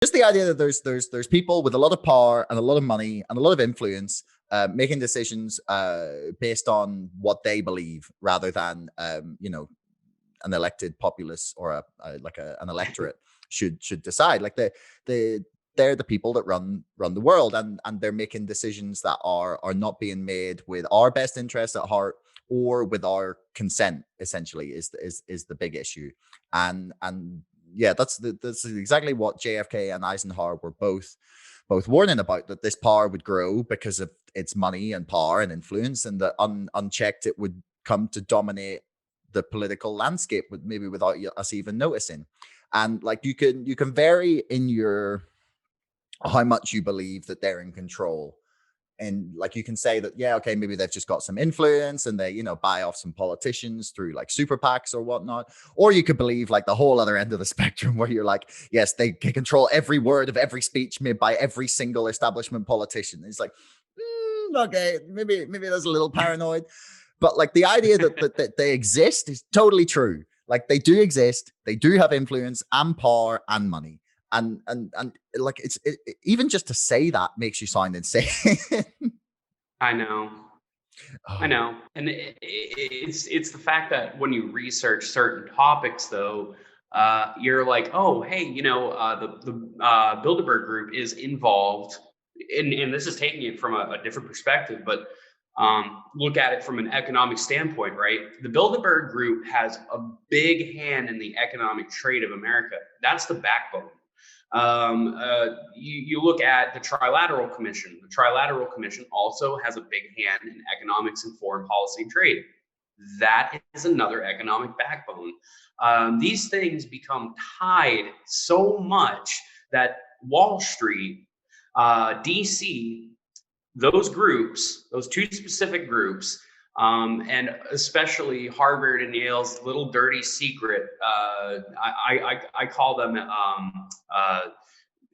just the idea that there's people with a lot of power and a lot of money and a lot of influence making decisions based on what they believe rather than an elected populace or an electorate should decide. Like they're the people that run the world, and they're making decisions that are not being made with our best interests at heart or with our consent. Essentially, is the big issue, and yeah, that's exactly what JFK and Eisenhower were both warning about, that this power would grow because of its money and power and influence, and that unchecked it would come to dominate the political landscape maybe without us even noticing. And like you can vary in your how much you believe that they're in control. And like you can say that, yeah, okay, maybe they've just got some influence and they, buy off some politicians through like super PACs or whatnot. Or you could believe like the whole other end of the spectrum where you're like, yes, they can control every word of every speech made by every single establishment politician. It's like, okay, maybe that's a little paranoid. But like the idea that they exist is totally true. Like they do exist, they do have influence and power and money. And like even just to say that makes you sound insane. I know. I know. And it's the fact that when you research certain topics, though, you're like, oh, hey, the Bilderberg group is involved, and this is taking it from a different perspective, but look at it from an economic standpoint, right? The Bilderberg group has a big hand in the economic trade of America. That's the backbone. You look at the Trilateral Commission. The Trilateral Commission also has a big hand in economics and foreign policy and trade. That is another economic backbone. These things become tied so much that Wall Street, DC, those groups, those two specific groups, and especially Harvard and Yale's little dirty secret. I call them,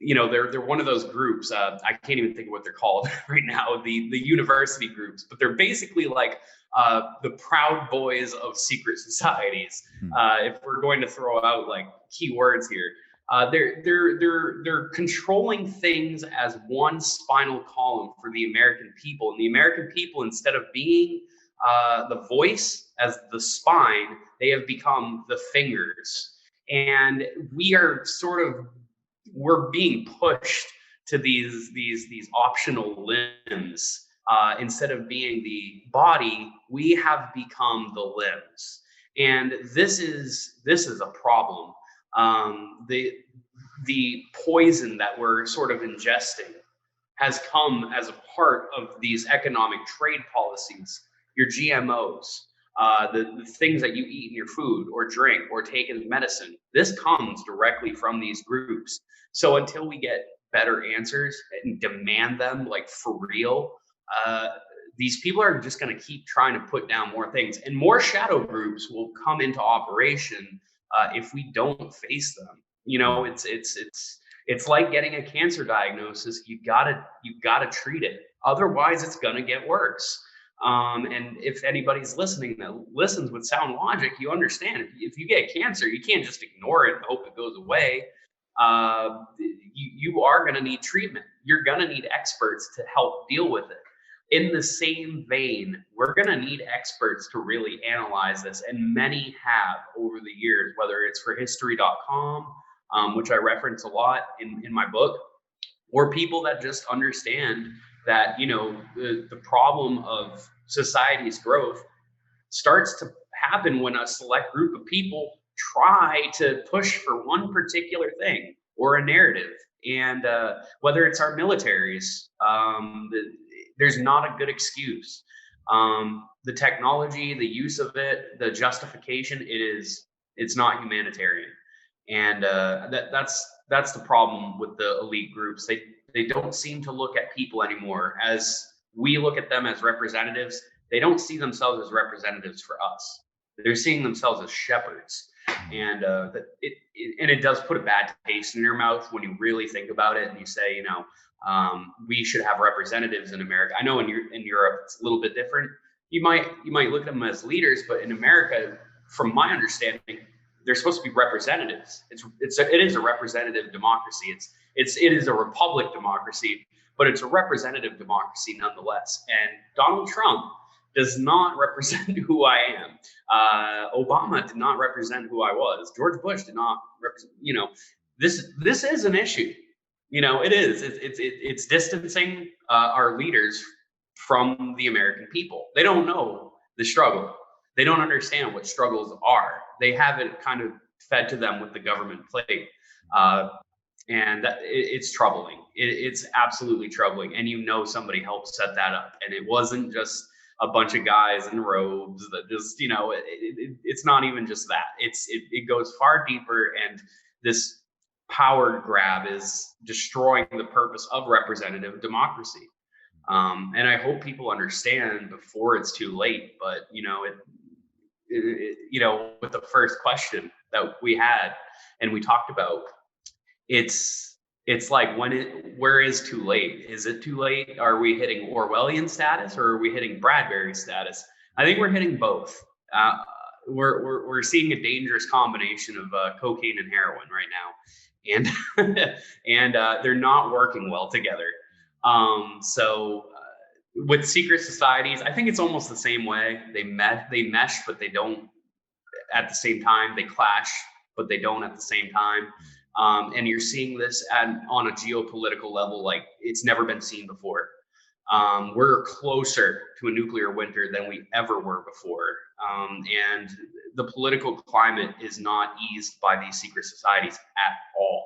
they're one of those groups. I can't even think of what they're called right now. The university groups, but they're basically like the Proud Boys of secret societies. If we're going to throw out like keywords here. They're controlling things as one spinal column for the American people, and the American people, instead of being the voice as the spine, they have become the fingers, and we're being pushed to these optional limbs instead of being the body. We have become the limbs, and this is a problem. The poison that we're sort of ingesting has come as a part of these economic trade policies. Your GMOs, the things that you eat in your food or drink or take as medicine, this comes directly from these groups. So until we get better answers and demand them like for real, these people are just going to keep trying to put down more things, and more shadow groups will come into operation if we don't face them. It's like getting a cancer diagnosis. You gotta treat it. Otherwise, it's gonna get worse. And if anybody's listening that listens with sound logic, you understand if you get cancer, you can't just ignore it and hope it goes away. You are gonna need treatment. You're gonna need experts to help deal with it. In the same vein, we're going to need experts to really analyze this, and many have over the years, whether it's for history.com, which I reference a lot in my book, or people that just understand that, the problem of society's growth starts to happen when a select group of people try to push for one particular thing or a narrative. And whether it's our militaries, there's not a good excuse. The technology, the use of it, the justification, it's not humanitarian. And that's the problem with the elite groups. They don't seem to look at people anymore as we look at them as representatives. They don't see themselves as representatives for us. They're seeing themselves as shepherds. And it does put a bad taste in your mouth when you really think about it and you say, we should have representatives in America. I know in Europe it's a little bit different. You might look at them as leaders, but in America, from my understanding, they're supposed to be representatives. It is a representative democracy. it is a republic democracy, but it's a representative democracy nonetheless. And Donald Trump does not represent who I am. Obama did not represent who I was. George Bush did not represent. This is an issue. It is. It's distancing our leaders from the American people. They don't know the struggle. They don't understand what struggles are. They have it kind of fed to them with the government plate. And it's troubling. It's absolutely troubling. And somebody helped set that up. And it wasn't just a bunch of guys in robes that just, it's not even just that. It goes far deeper. And this power grab is destroying the purpose of representative democracy. And I hope people understand before it's too late. But, with the first question that we had and we talked about, it's like where is too late? Is it too late? Are we hitting Orwellian status or are we hitting Bradbury status? I think we're hitting both. We're seeing a dangerous combination of cocaine and heroin right now, and they're not working well together. With secret societies, I think it's almost the same way. They mesh, but they don't at the same time. They clash, but they don't at the same time. And you're seeing this on a geopolitical level like it's never been seen before. We're closer to a nuclear winter than we ever were before. And the political climate is not eased by these secret societies at all.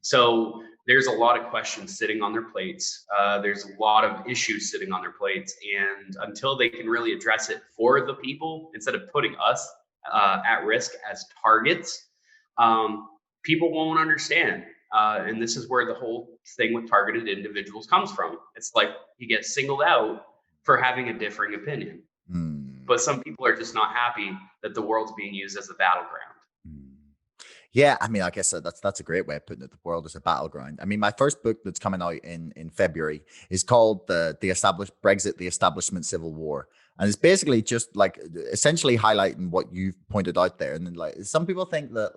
So there's a lot of questions sitting on their plates. There's a lot of issues sitting on their plates. And until they can really address it for the people, instead of putting us at risk as targets, people won't understand. And this is where the whole thing with targeted individuals comes from. It's like you get singled out for having a differing opinion. But some people are just not happy that the world's being used as a battleground. Yeah, I mean, I guess that's a great way of putting it. The world is a battleground. I mean, my first book that's coming out in February is called the Brexit, the Establishment Civil War. And it's basically just like essentially highlighting what you've pointed out there. And then, like, some people think that,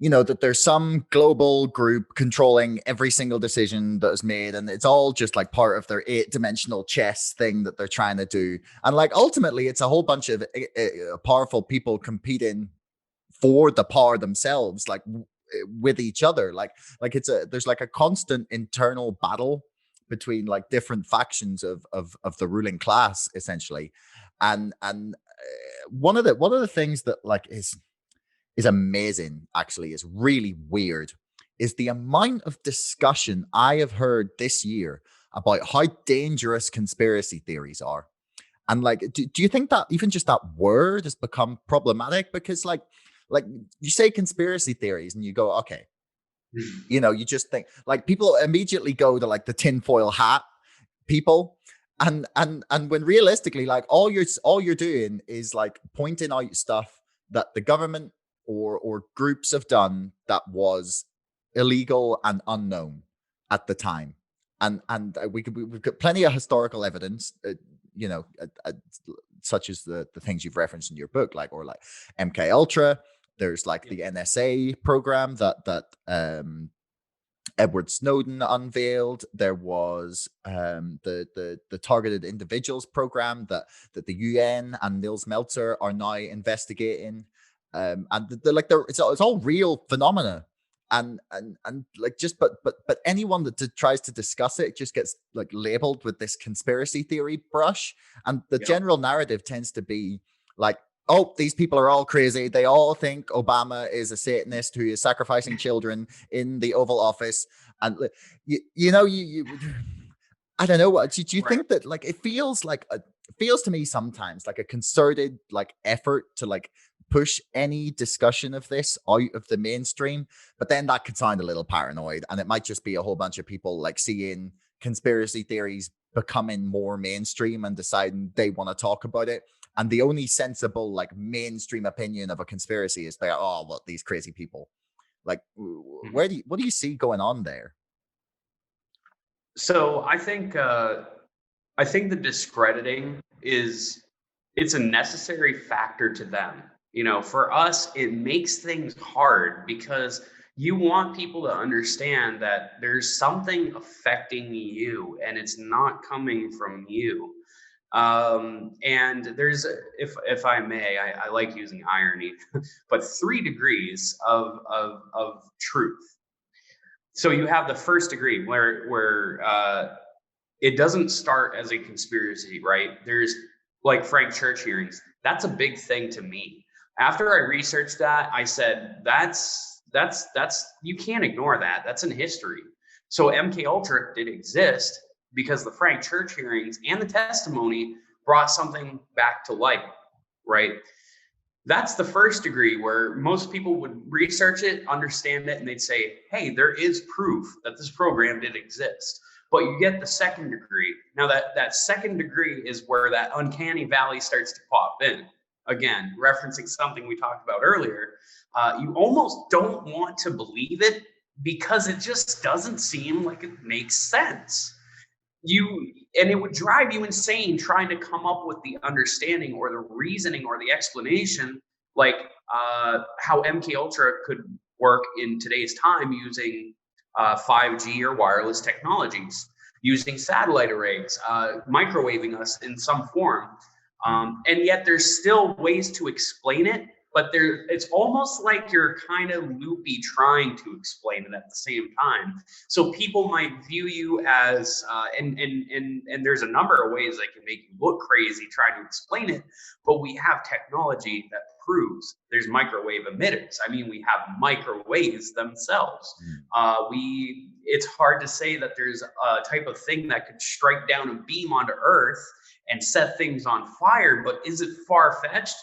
that there's some global group controlling every single decision that is made. And it's all just like part of their 8-dimensional chess thing that they're trying to do. And like, ultimately, it's a whole bunch of powerful people competing for the power themselves, like with each other. Like there's like a constant internal battle between like different factions of the ruling class, essentially. And one of the things that like is amazing, actually, is really weird, is the amount of discussion I have heard this year about how dangerous conspiracy theories are. And like, do you think that even just that word has become problematic? Because like you say conspiracy theories and you go, okay, you just think like people immediately go to like the tinfoil hat people. And when realistically, like all you're doing is like pointing out stuff that the government or groups have done that was illegal and unknown at the time. And we've got plenty of historical evidence, such as the things you've referenced in your book, like MK Ultra. There's like the NSA program that Edward Snowden unveiled. There was the targeted individuals program that the UN and Nils Melzer are now investigating. And it's all real phenomena. And like just but anyone that tries to discuss it just gets like labeled with this conspiracy theory brush. And the general narrative tends to be like, oh, these people are all crazy. They all think Obama is a Satanist who is sacrificing children in the Oval Office. And you I don't know. Do you think that like it feels to me sometimes like a concerted like effort to like push any discussion of this out of the mainstream, but then that could sound a little paranoid, and it might just be a whole bunch of people like seeing conspiracy theories becoming more mainstream and deciding they want to talk about it. And the only sensible like mainstream opinion of a conspiracy is that, oh, well, these crazy people. Like, what do you see going on there? So I think the discrediting it's a necessary factor to them. For us, it makes things hard because You want people to understand that there's something affecting you and it's not coming from you. And there's, if I may, I like using irony, but 3 degrees of truth. So you have the first degree where it doesn't start as a conspiracy, right? There's like Frank Church hearings. That's a big thing to me. After I researched that, I said, that's you can't ignore that. That's in history. So MK Ultra did exist because the Frank Church hearings and the testimony brought something back to light, right? That's the first degree where most people would research it, understand it, and they'd say, hey, there is proof that this program did exist. But you get the second degree. Now that second degree is where that uncanny valley starts to pop in. Again, referencing something we talked about earlier, you almost don't want to believe it because it just doesn't seem like it makes sense. And it would drive you insane trying to come up with the understanding or the reasoning or the explanation, like how MK Ultra could work in today's time using 5G or wireless technologies, using satellite arrays, microwaving us in some form. And yet there's still ways to explain it, but it's almost like you're kind of loopy trying to explain it at the same time. So people might view you as, and there's a number of ways that can make you look crazy trying to explain it, but we have technology that proves there's microwave emitters. I mean, we have microwaves themselves. It's hard to say that there's a type of thing that could strike down a beam onto Earth and set things on fire, but is it far-fetched?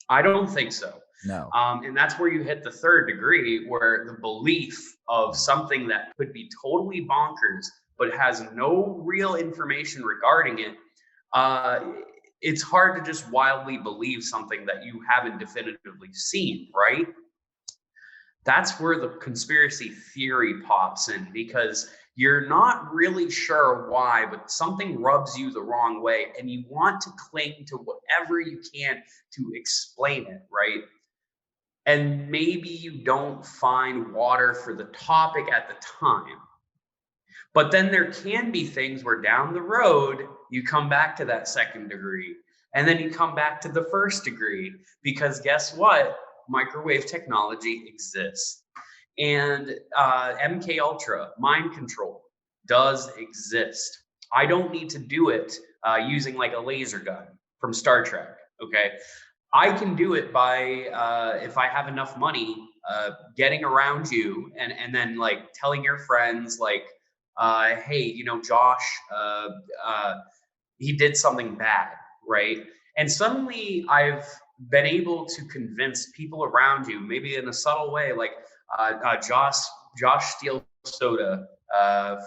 I don't think so. No. And that's where you hit the third degree, where the belief of something that could be totally bonkers, but has no real information regarding it. It's hard to just wildly believe something that you haven't definitively seen, right? That's where the conspiracy theory pops in, because you're not really sure why, but something rubs you the wrong way and you want to cling to whatever you can to explain it, right? And maybe you don't find water for the topic at the time. But then there can be things where down the road, you come back to that second degree, and then you come back to the first degree, because guess what? Microwave technology exists. And MK Ultra, mind control, does exist. I don't need to do it using like a laser gun from Star Trek, okay? I can do it by, if I have enough money, getting around you and then like telling your friends like, hey, you know, Josh, he did something bad, right? And suddenly I've been able to convince people around you, maybe in a subtle way, like Josh steals soda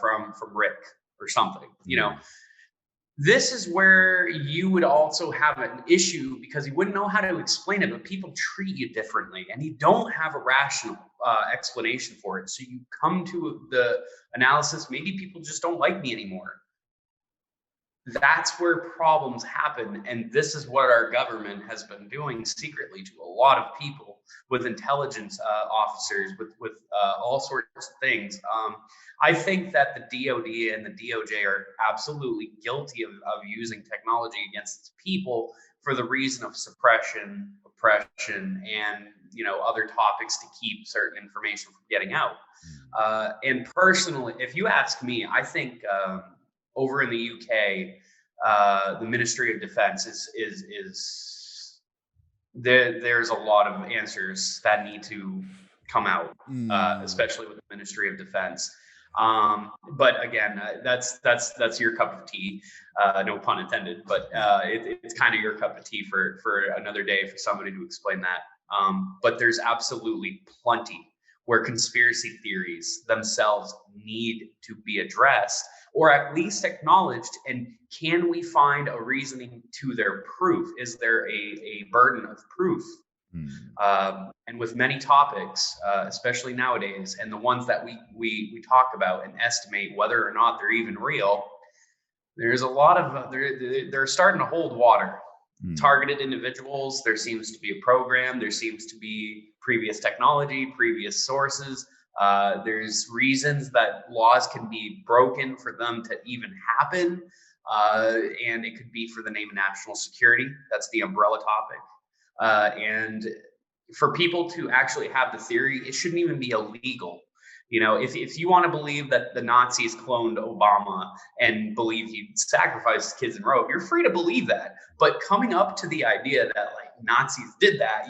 from Rick or something, you know. This is where you would also have an issue because you wouldn't know how to explain it, but people treat you differently and you don't have a rational explanation for it. So you come to the analysis, maybe people just don't like me anymore. That's where problems happen. And this is what our government has been doing secretly to a lot of people, with intelligence officers, with all sorts of things. I think that the DOD and the DOJ are absolutely guilty of using technology against its people for the reason of suppression, oppression, and, you know, other topics to keep certain information from getting out. And personally, if you ask me, I think over in the UK, the Ministry of Defense is there's a lot of answers that need to come out, especially with the Ministry of Defense. But again, that's your cup of tea, no pun intended, but it's kind of your cup of tea for another day for somebody to explain that. But there's absolutely plenty where conspiracy theories themselves need to be addressed, or at least acknowledged. And can we find a reasoning to their proof? Is there a burden of proof? And with many topics, especially nowadays, and the ones that we talk about and estimate whether or not they're even real, there's a lot of they're starting to hold water. Targeted individuals, there seems to be a program, there seems to be previous technology, previous sources. There's reasons that laws can be broken for them to even happen. And it could be for the name of national security. That's the umbrella topic. And for people to actually have the theory, it shouldn't even be illegal. If you want to believe that the Nazis cloned Obama and believe he sacrificed kids in Rome, you're free to believe that. But coming up to the idea that like Nazis did that,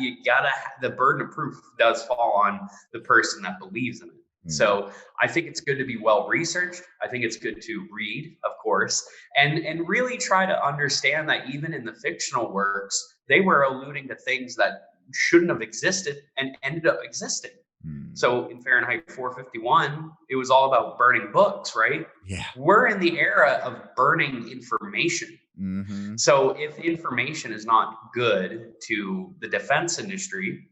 the burden of proof does fall on the person that believes in it. So I think it's good to be well researched. I think it's good to read, of course, and really try to understand that even in the fictional works, they were alluding to things that shouldn't have existed and ended up existing. So in Fahrenheit 451, it was all about burning books, right? Yeah. We're in the era of burning information. Mm-hmm. So if information is not good to the defense industry,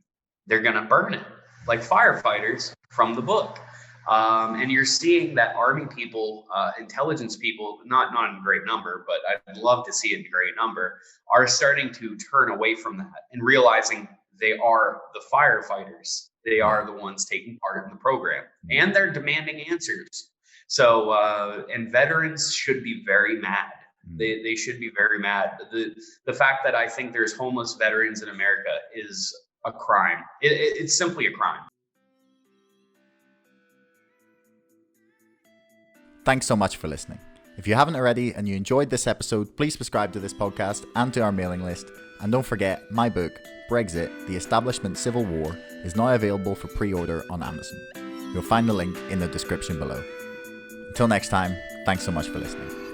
they're going to burn it, like firefighters from the book. And you're seeing that army people, intelligence people, not in great number, but I'd love to see it in great number, are starting to turn away from that and realizing they are the firefighters. They are the ones taking part in the program, and they're demanding answers. So, and veterans should be very mad. They should be very mad. The fact that I think there's homeless veterans in America is a crime. It's simply a crime. Thanks so much for listening. If you haven't already and you enjoyed this episode, please subscribe to this podcast and to our mailing list. And don't forget, my book, Brexit, The Establishment Civil War, is now available for pre-order on Amazon. You'll find the link in the description below. Until next time, thanks so much for listening.